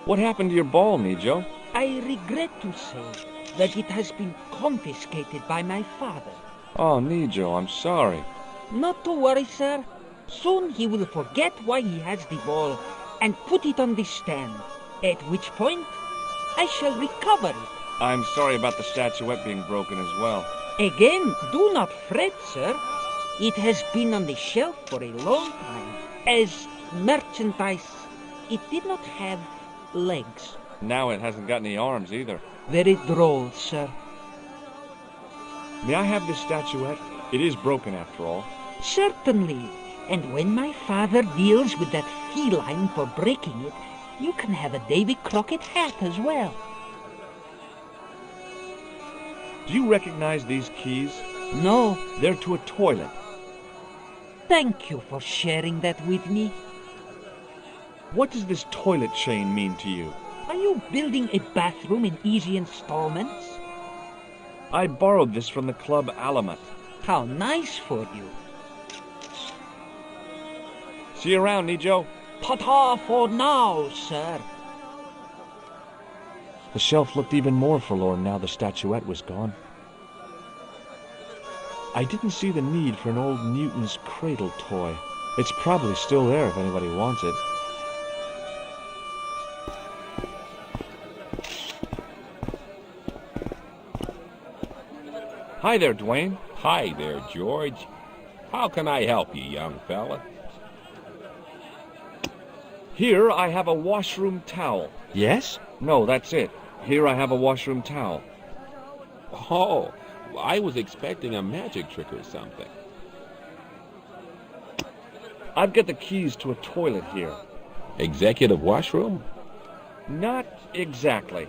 What happened to your ball, Najo? I regret to say that it has been confiscated by my father. Oh, Najo, I'm sorry. Not to worry, sir. Soon he will forget why he has the ball and put it on the stand, at which point I shall recover it. I'm sorry about the statuette being broken as well. Again, do not fret, sir. It has been on the shelf for a long time. As merchandise, it did not have legs. Now it hasn't got any arms either. Very droll, sir. May I have this statuette? It is broken after all. Certainly. And when my father deals with that feline for breaking it, you can have a Davy Crockett hat as well. Do you recognize these keys? No. They're to a toilet. Thank you for sharing that with me. What does this toilet chain mean to you? Are you building a bathroom in easy installments? I borrowed this from the Club Alamut. How nice for you. See you around, Nijo. Ta-ta for now, sir. The shelf looked even more forlorn now the statuette was gone. I didn't see the need for an old Newton's cradle toy. It's probably still there if anybody wants it. Hi there, Dwayne. Hi there, George. How can I help you, young fella? Here I have a washroom towel. Yes? No, that's it. Here I have a washroom towel. Oh, I was expecting a magic trick or something. I've got the keys to a toilet here. Executive washroom? Not exactly.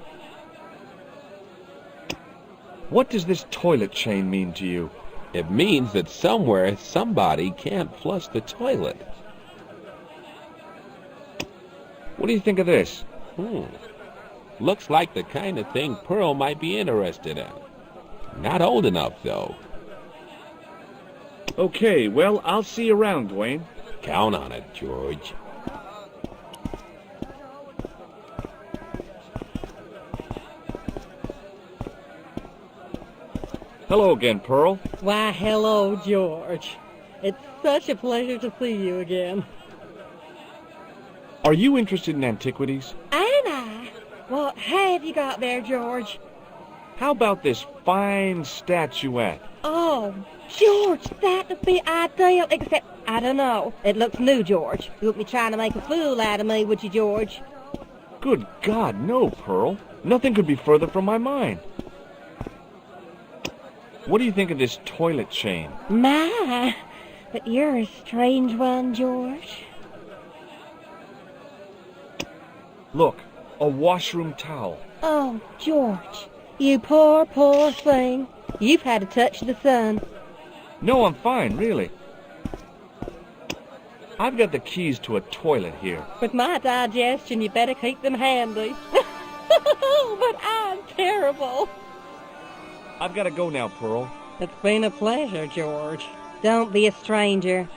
What does this toilet chain mean to you? It means that somewhere somebody can't flush the toilet. What do you think of this? Looks like the kind of thing Pearl might be interested in. Not old enough, though. Okay, well, I'll see you around, Dwayne. Count on it, George. Hello again, Pearl. Why, hello, George. It's such a pleasure to see you again. Are you interested in antiquities? Ain't I? What have you got there, George? How about this fine statuette? Oh, George, that would be ideal, except, I don't know. It looks new, George. You wouldn't be trying to make a fool out of me, would you, George? Good God, no, Pearl. Nothing could be further from my mind. What do you think of this toilet chain? My, but you're a strange one, George. Look, a washroom towel. Oh, George, you poor, poor thing. You've had a touch of the sun. No, I'm fine, really. I've got the keys to a toilet here. With my digestion, you better keep them handy. But I'm terrible. I've got to go now, Pearl. It's been a pleasure, George. Don't be a stranger.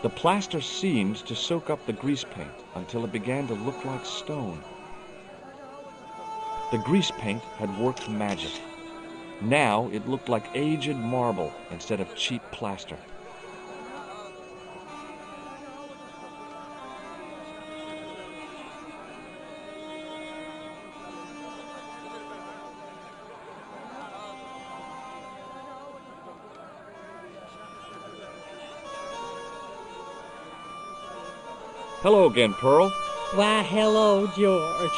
The plaster seemed to soak up the grease paint until it began to look like stone. The grease paint had worked magic. Now it looked like aged marble instead of cheap plaster. Hello again, Pearl. Why, hello, George.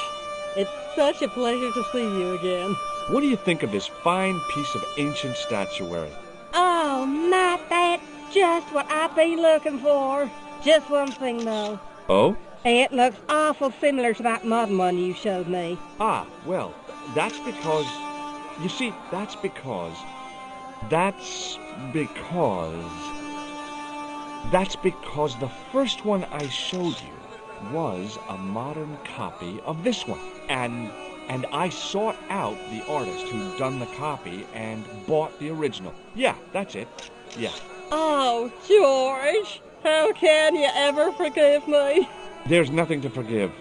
It's such a pleasure to see you again. What do you think of this fine piece of ancient statuary? Oh, Matt, that's just what I've been looking for. Just one thing, though. Oh? It looks awful similar to that modern one you showed me. Ah, well, that's because... You see, that's because the first one I showed you was a modern copy of this one. And I sought out the artist who'd done the copy and bought the original. Yeah, that's it. Yeah. Oh, George, how can you ever forgive me? There's nothing to forgive,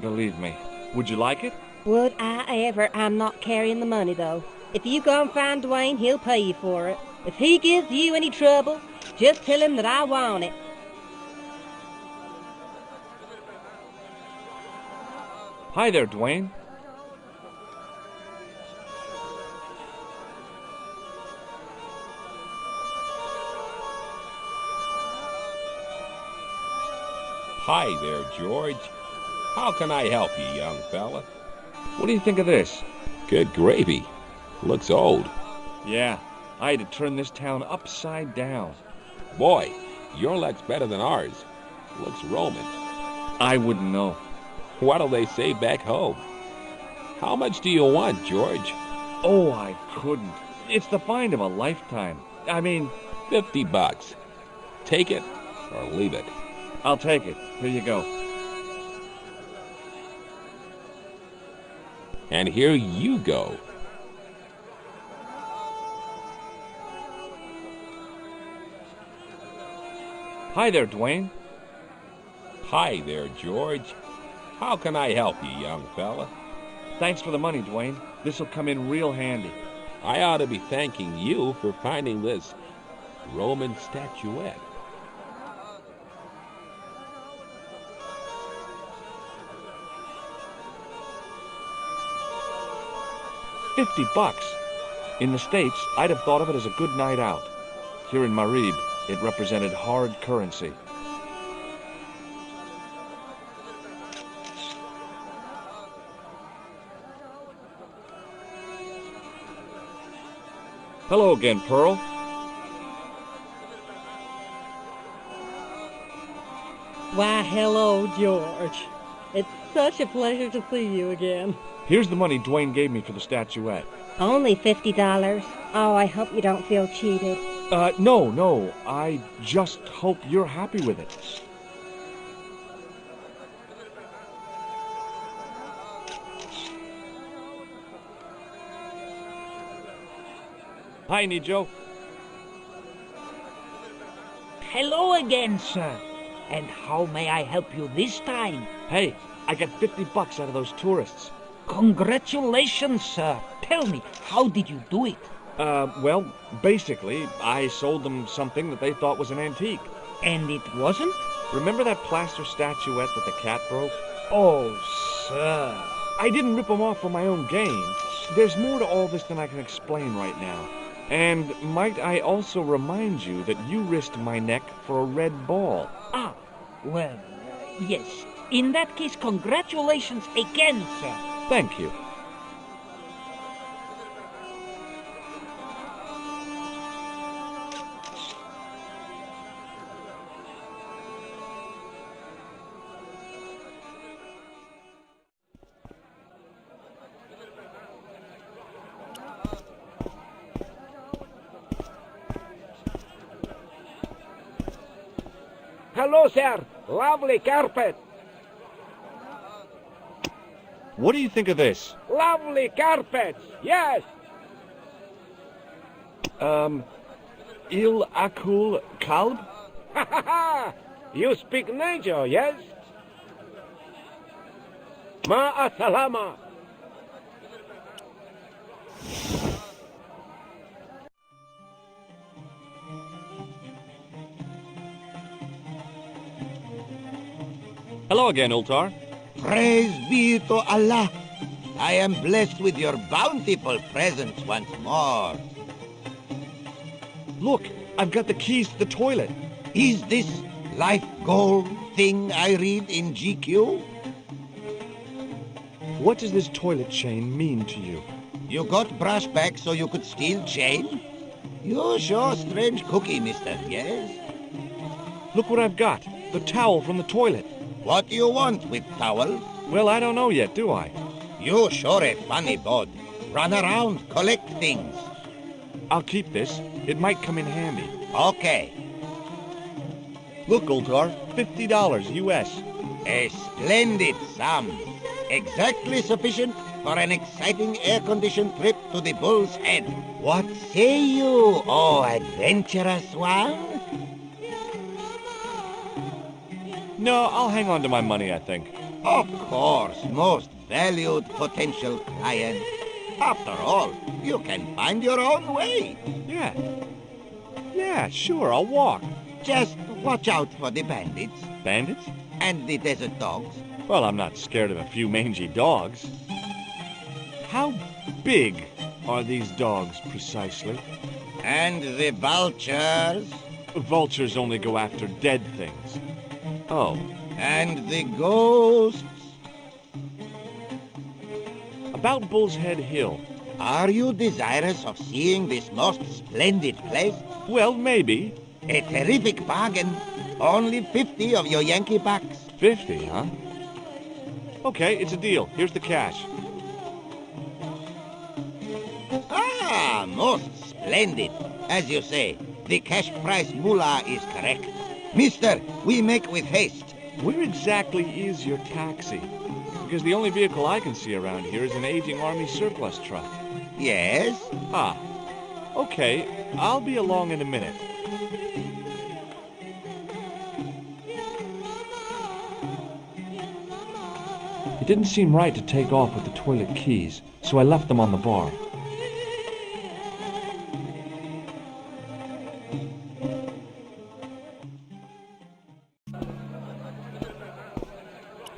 believe me. Would you like it? Would I ever? I'm not carrying the money, though. If you go and find Dwayne, he'll pay you for it. If he gives you any trouble, just tell him that I want it. Hi there, Dwayne. Hi there, George. How can I help you, young fella? What do you think of this? Good gravy. Looks old. Yeah, I had to turn this town upside down. Boy, your luck's better than ours. Looks Roman. I wouldn't know. What'll they say back home? How much do you want, George? Oh, I couldn't. It's the find of a lifetime. I mean, $50. Take it or leave it. I'll take it. Here you go. And here you go. Hi there, Dwayne. Hi there, George. How can I help you, young fella? Thanks for the money, Dwayne. This'll come in real handy. I ought to be thanking you for finding this Roman statuette. $50. In the States, I'd have thought of it as a good night out. Here in Marib, it represented hard currency. Hello again, Pearl. Why, hello, George. It's such a pleasure to see you again. Here's the money Dwayne gave me for the statuette. Only $50. Oh, I hope you don't feel cheated. No. I just hope you're happy with it. Hi, Nijo. Hello again, sir. And how may I help you this time? Hey, I got $50 out of those tourists. Congratulations, sir. Tell me, how did you do it? Well, basically, I sold them something that they thought was an antique. And it wasn't? Remember that plaster statuette that the cat broke? Oh, sir. I didn't rip them off for my own gain. There's more to all this than I can explain right now. And might I also remind you that you risked my neck for a red ball? Ah, well, yes. In that case, congratulations again, sir. Thank you. Hello, sir. Lovely carpet. What do you think of this? Lovely carpets. Yes. Il akul kalb? Ha ha ha. You speak nature, yes? Ma salama. Hello again, Ultar. Praise be to Allah. I am blessed with your bountiful presence once more. Look, I've got the keys to the toilet. Is this life goal thing I read in GQ? What does this toilet chain mean to you? You got brush back so you could steal chain? You sure strange cookie, mister, yes? Look what I've got. The towel from the toilet. What do you want with towel? Well, I don't know yet, do I? You sure a funny bod. Run around, collect things. I'll keep this. It might come in handy. Okay. Look, Ultar, $50 US. A splendid sum. Exactly sufficient for an exciting air-conditioned trip to the Bull's Head. What say you, oh adventurous one? No, I'll hang on to my money, I think. Of course, most valued potential client. After all, you can find your own way. Yeah, sure, I'll walk. Just watch out for the bandits Bandits? and the desert dogs. Well, I'm not scared of a few mangy dogs. How big are these dogs, precisely? And the vultures. Vultures only go after dead things. Oh, And the ghosts. about Bull's Head Hill. Are you desirous of seeing this most splendid place? Well, maybe. A terrific bargain. Only 50 of your Yankee bucks. 50, huh? Okay, it's a deal. Here's the cash. Ah, most Splendid. As you say, the cash price moolah is correct. Mister, we make with haste. Where exactly is your taxi? Because the only vehicle I can see around here is an aging army surplus truck. Yes? Ah, okay. I'll be along in a minute. It didn't seem right to take off with the toilet keys, so I left them on the bar.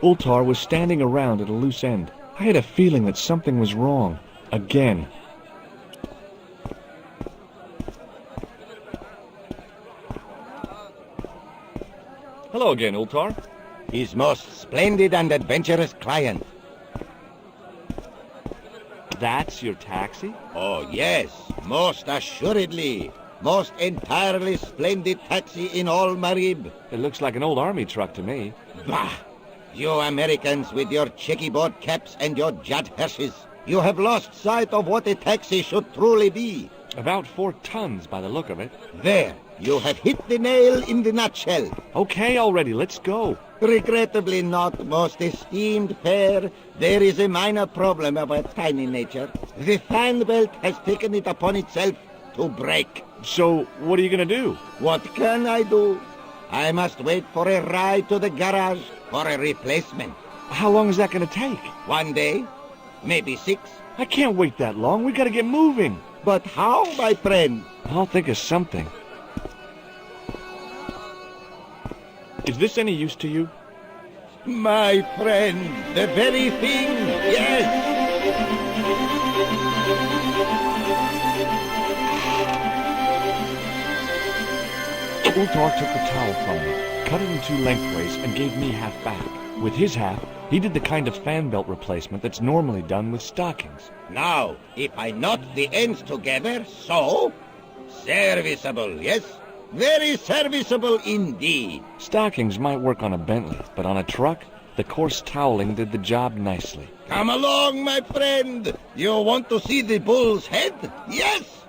Ultar was standing around at a loose end. I had a feeling that something was wrong. Again. Hello again, Ultar. His most splendid and adventurous client. That's your taxi? Oh, yes, most assuredly. Most entirely splendid taxi in all Marib. It looks like an old army truck to me. Bah! You Americans with your checkerboard caps and your Judd Hershes. You have lost sight of what a taxi should truly be. About 4 tons by the look of it. There, you have hit the nail in the nutshell. Okay already, let's go. Regrettably not, most esteemed pair. There is a minor problem of a tiny nature. The fan belt has taken it upon itself to break. So, what are you gonna do? What can I do? I must wait for a ride to the garage for a replacement. How long is that gonna take? 1 day, maybe 6. I can't wait that long. We gotta get moving. But how, my friend? I'll think of something. Is this any use to you? My friend, the very thing, yes! Ultar took the towel from me, cut it in 2 lengthways, and gave me half back. With his half, he did the kind of fan belt replacement that's normally done with stockings. Now, if I knot the ends together, so... Serviceable, yes? Very serviceable indeed. Stockings might work on a Bentley, but on a truck, the coarse toweling did the job nicely. Come along, my friend. You want to see the bull's head? Yes!